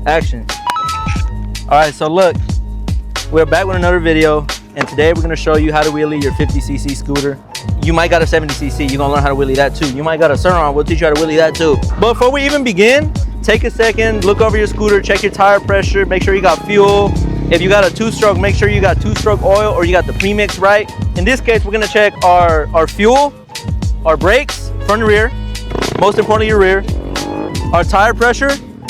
Action. All right, so look, we're back with another video, and today we're gonna show you how to wheelie your 50cc scooter. You might got a 70cc, you're gonna learn how to wheelie that too. You might got a Sur-Ron, we'll teach you how to wheelie that too. But before we even begin, take a second, look over your scooter, check your tire pressure, make sure you got fuel. If you got a two-stroke, make sure you got two-stroke oil or you got the premix right. In this case, we're gonna check our fuel, our brakes, front and rear, most importantly your rear, our tire pressure,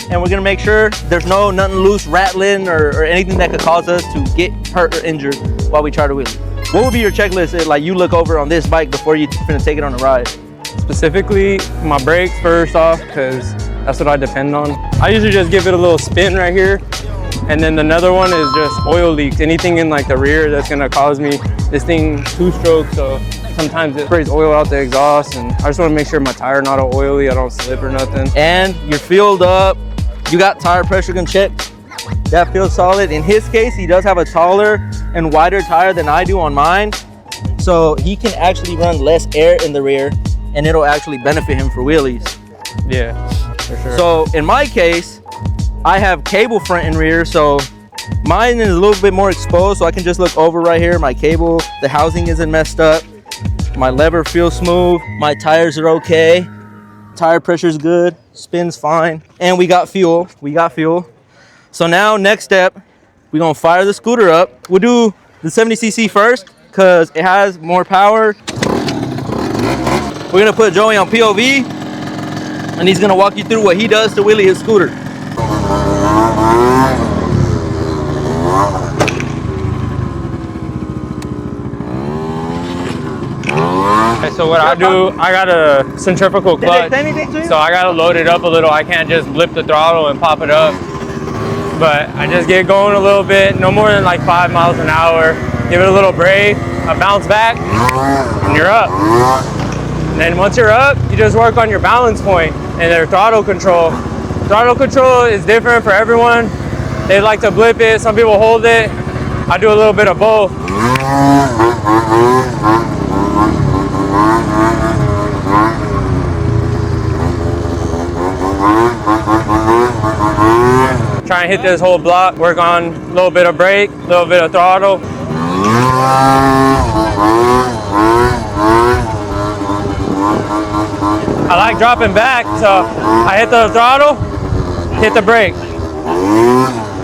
and we're gonna make sure there's nothing loose, rattling, or anything that could cause us to get hurt or injured while we try to wheelie. What would be your checklist if, like, you look over on this bike before you're gonna take it on a ride? Specifically, my brakes first off, because that's what I depend on. I usually just give it a little spin right here. And then another one is just oil leaks. Anything in like the rear that's gonna cause me, this thing two-stroke, so sometimes it sprays oil out the exhaust, and I just wanna make sure my tire not all oily, I don't slip or nothing. And you're fueled up, you got tire pressure, gonna check. That feels solid. In his case, he does have a taller and wider tire than I do on mine. So he can actually run less air in the rear, and it'll actually benefit him for wheelies. Yeah, for sure. So in my case, I have cable front and rear, so mine is a little bit more exposed, so I can just look over right here. My cable, the housing isn't messed up. My lever feels smooth. My tires are okay. Tire pressure's good, spins fine. And we got fuel, So now next step, we're gonna fire the scooter up. We'll do the 70cc first, cause it has more power. We're gonna put Joey on POV, and he's gonna walk you through what he does to wheelie his scooter. Okay, so what I do, I got a centrifugal clutch, so I gotta load it up a little. I can't just blip the throttle and pop it up. But I just get going a little bit, no more than like 5 miles an hour. Give it a little brake, a bounce back, and you're up. And then once you're up, you just work on your balance point and their throttle control. Throttle control is different for everyone. They like to blip it, some people hold it. I do a little bit of both. Try and hit this whole block, work on a little bit of brake, a little bit of throttle. I like dropping back, so I hit the throttle, hit the brake.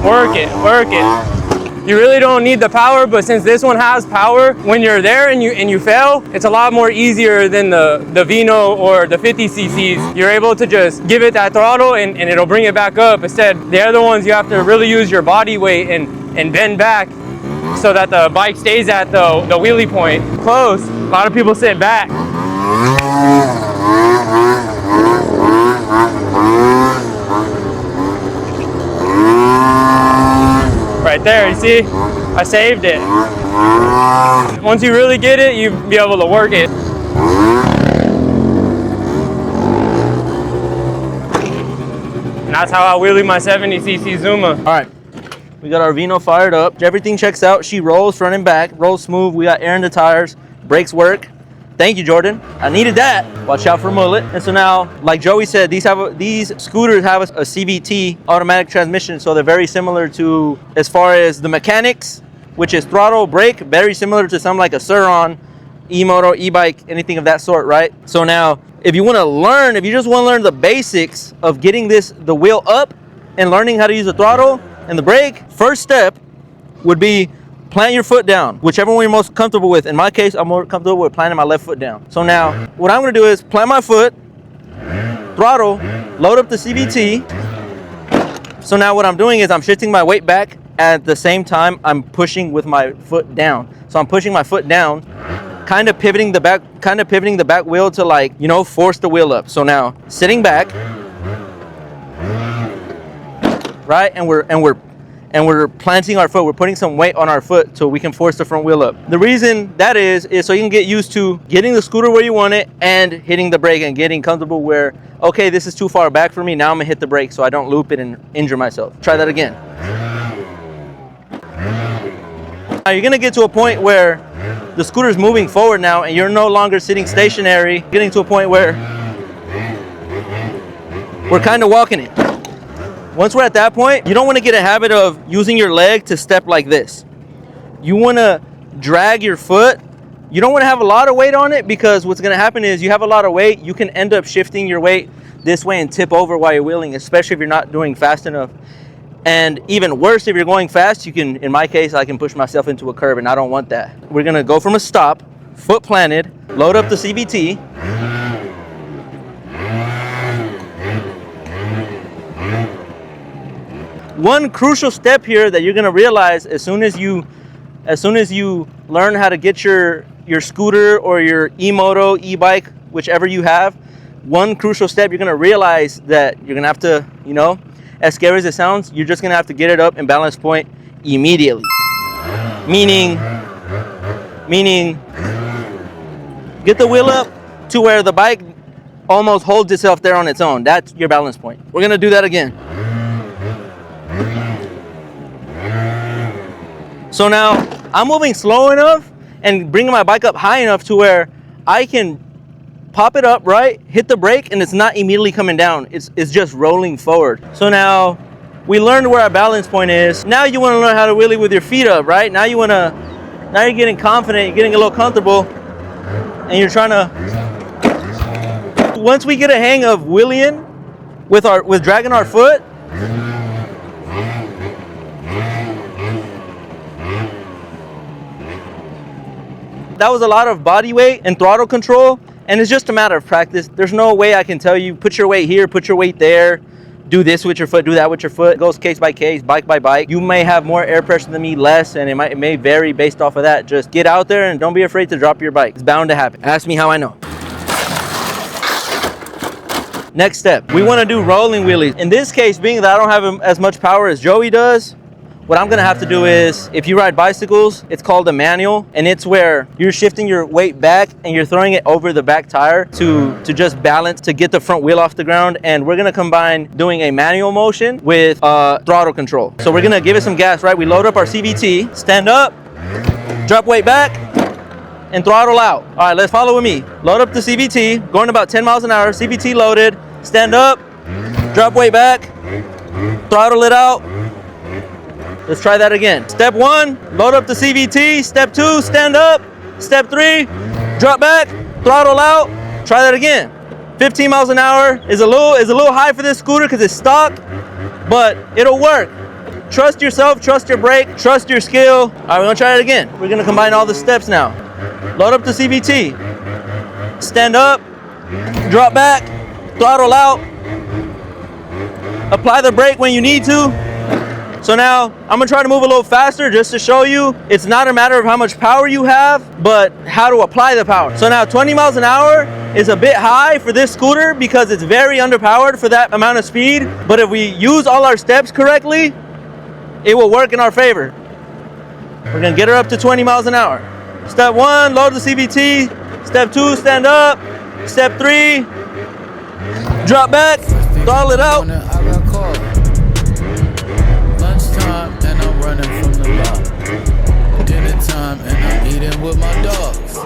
Work it, work it. You really don't need the power, but since this one has power, when you're there and you fail, it's a lot more easier than the Vino or the 50cc's. You're able to just give it that throttle and it'll bring it back up. Instead, the other ones, you have to really use your body weight and bend back so that the bike stays at the wheelie point. Close, a lot of people sit back. Right there, you see? I saved it. Once you really get it, you'll be able to work it. And that's how I wheelie my 70cc Zuma. All right, we got our Vino fired up. Everything checks out. She rolls front and back, rolls smooth. We got air in the tires, brakes work. Thank you, Jordan. I needed that. Watch out for mullet. And so now, like Joey said, these scooters have a CVT automatic transmission, so they're very similar to, as far as the mechanics, which is throttle, brake, very similar to something like a Sur-Ron, e-moto, e-bike, anything of that sort, right? So now, if you just want to learn the basics of getting the wheel up and learning how to use the throttle and the brake, first step would be plant your foot down, whichever one you're most comfortable with. In my case, I'm more comfortable with planting my left foot down. So now, what I'm gonna do is plant my foot, throttle, load up the CVT. So now what I'm doing is I'm shifting my weight back. At the same time, I'm pushing with my foot down. So I'm pushing my foot down, kind of pivoting the back wheel to, like, you know, force the wheel up. So now, sitting back, right, and we're planting our foot. We're putting some weight on our foot so we can force the front wheel up. The reason that is so you can get used to getting the scooter where you want it and hitting the brake and getting comfortable where, okay, this is too far back for me. Now I'm gonna hit the brake so I don't loop it and injure myself. Try that again. Now you're gonna get to a point where the scooter's moving forward now and you're no longer sitting stationary, getting to a point where we're kind of walking it. Once we're at that point, you don't want to get a habit of using your leg to step like this. You want to drag your foot. You don't want to have a lot of weight on it, because what's going to happen is you have a lot of weight, you can end up shifting your weight this way and tip over while you're wheeling, especially if you're not doing fast enough. And even worse, if you're going fast, you can, in my case, I can push myself into a curb, and I don't want that. We're going to go from a stop, foot planted, load up the CVT. One crucial step here that you're going to realize as soon as you learn how to get your scooter or your e-moto, e-bike, whichever you have, one crucial step you're going to realize that you're going to have to, you know, as scary as it sounds, you're just going to have to get it up in balance point immediately. Meaning, get the wheel up to where the bike almost holds itself there on its own. That's your balance point. We're going to do that again. So now I'm moving slow enough and bringing my bike up high enough to where I can pop it up, right, hit the brake, and it's not immediately coming down. It's just rolling forward. So now we learned where our balance point is. Now you want to learn how to wheelie with your feet up, right? Now you're getting confident, you're getting a little comfortable, and you're trying to. Once we get a hang of wheeling with dragging our foot, that was a lot of body weight and throttle control, and it's just a matter of practice. There's no way I can tell you, put your weight here, put your weight there, do this with your foot, do that with your foot. It goes case by case, bike by bike. You may have more air pressure than me, less, and it may vary based off of that. Just get out there and don't be afraid to drop your bike. It's bound to happen. Ask me how I know. Next step, we want to do rolling wheelies. In this case, being that I don't have as much power as Joey does, what I'm gonna have to do is, if you ride bicycles, it's called a manual, and it's where you're shifting your weight back and you're throwing it over the back tire to just balance, to get the front wheel off the ground. And we're gonna combine doing a manual motion with throttle control. So we're gonna give it some gas, right? We load up our CVT, stand up, drop weight back, and throttle out. All right, let's follow with me. Load up the CVT, going about 10 miles an hour, CVT loaded, stand up, drop weight back, throttle it out. Let's try that again. Step 1, load up the CVT. Step 2, stand up. Step 3, drop back, throttle out. Try that again. 15 miles an hour is a little high for this scooter because it's stock, but it'll work. Trust yourself, trust your brake, trust your skill. All right, we're gonna try it again. We're gonna combine all the steps now. Load up the CVT. Stand up, drop back, throttle out. Apply the brake when you need to. So now I'm gonna try to move a little faster just to show you it's not a matter of how much power you have, but how to apply the power. So now 20 miles an hour is a bit high for this scooter because it's very underpowered for that amount of speed. But if we use all our steps correctly, it will work in our favor. We're gonna get her up to 20 miles an hour. Step 1, load the CVT. Step 2, stand up. Step 3, drop back, throttle it out. And I'm running from the block. Dinner time and I'm eating with my dogs.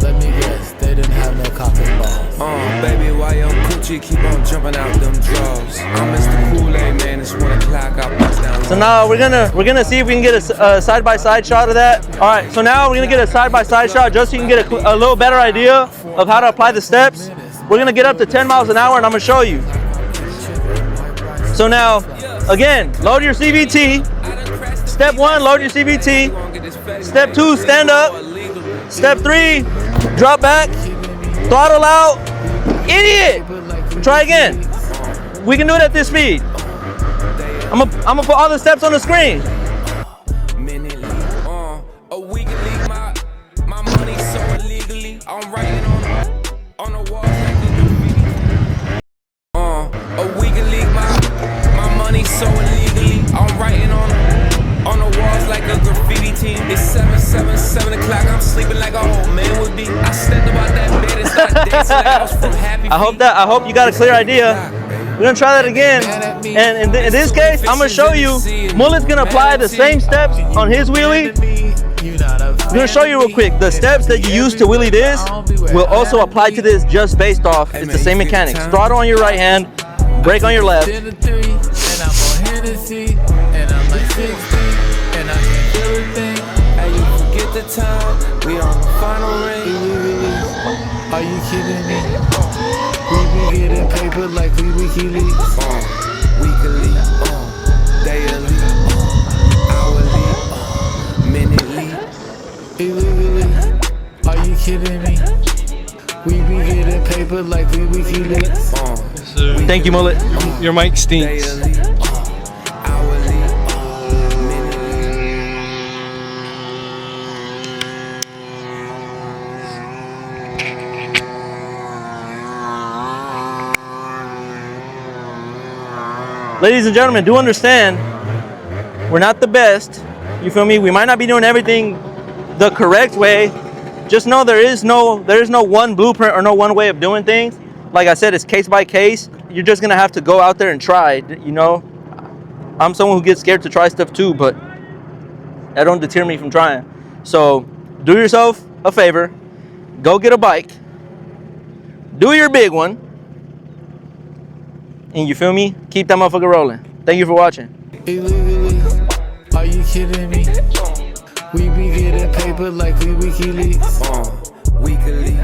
Let me guess, they didn't have no cock and balls. Baby, why your coochie keep on jumping out them drawers? I'm Mr. Kool-Aid, man, it's 1 o'clock, I bust down. So now we're gonna see if we can get a side-by-side shot of that. All right, so now we're gonna get a side-by-side shot just so you can get a little better idea of how to apply the steps. We're gonna get up to 10 miles an hour and I'm gonna show you. So now, again, load your CVT. Step 1, load your CVT. Step 2, stand up. Step 3, drop back, throttle out. Idiot! Try again. We can do it at this speed. I'm gonna put all the steps on the screen. A week leak my money so illegally. I'm writing on the wall. A week leak my money so illegally. I'm writing on the walls like a graffiti team. It's 7 o'clock. I'm sleeping like a old man would be. I stepped about that bed and started dancing like I was from Happy. I hope you got a clear idea. We're gonna try that again, and in this case, I'm gonna show you. Mullet's gonna apply the same steps on his wheelie. I'm gonna show you real quick. The steps that you use to wheelie this will also apply to this, just based off. It's the same mechanics. Throttle on your right hand, brake on your left. Hennessy, and I'm like 60, and I can't feel a thing. Hey, you forget the time, we on the final ring. Are you kidding me? We be getting paper like we WHEELIE. Weekly, daily, hourly, minutely. Illegally, are you kidding me? We be getting paper like we WHEELIE. Thank you, Mullet. Your mic stinks. Daily, hourly, minutely. Ladies and gentlemen, do understand, we're not the best. You feel me? We might not be doing everything the correct way. Just know there is no one blueprint or no one way of doing things. Like I said, it's case by case. You're just gonna have to go out there and try. You know, I'm someone who gets scared to try stuff too, but that don't deter me from trying. So do yourself a favor, go get a bike, do your big one, and you feel me? Keep that motherfucker rolling. Thank you for watching. Illegally, are you kidding me? We be getting paper like we WHEELIE. Weekly,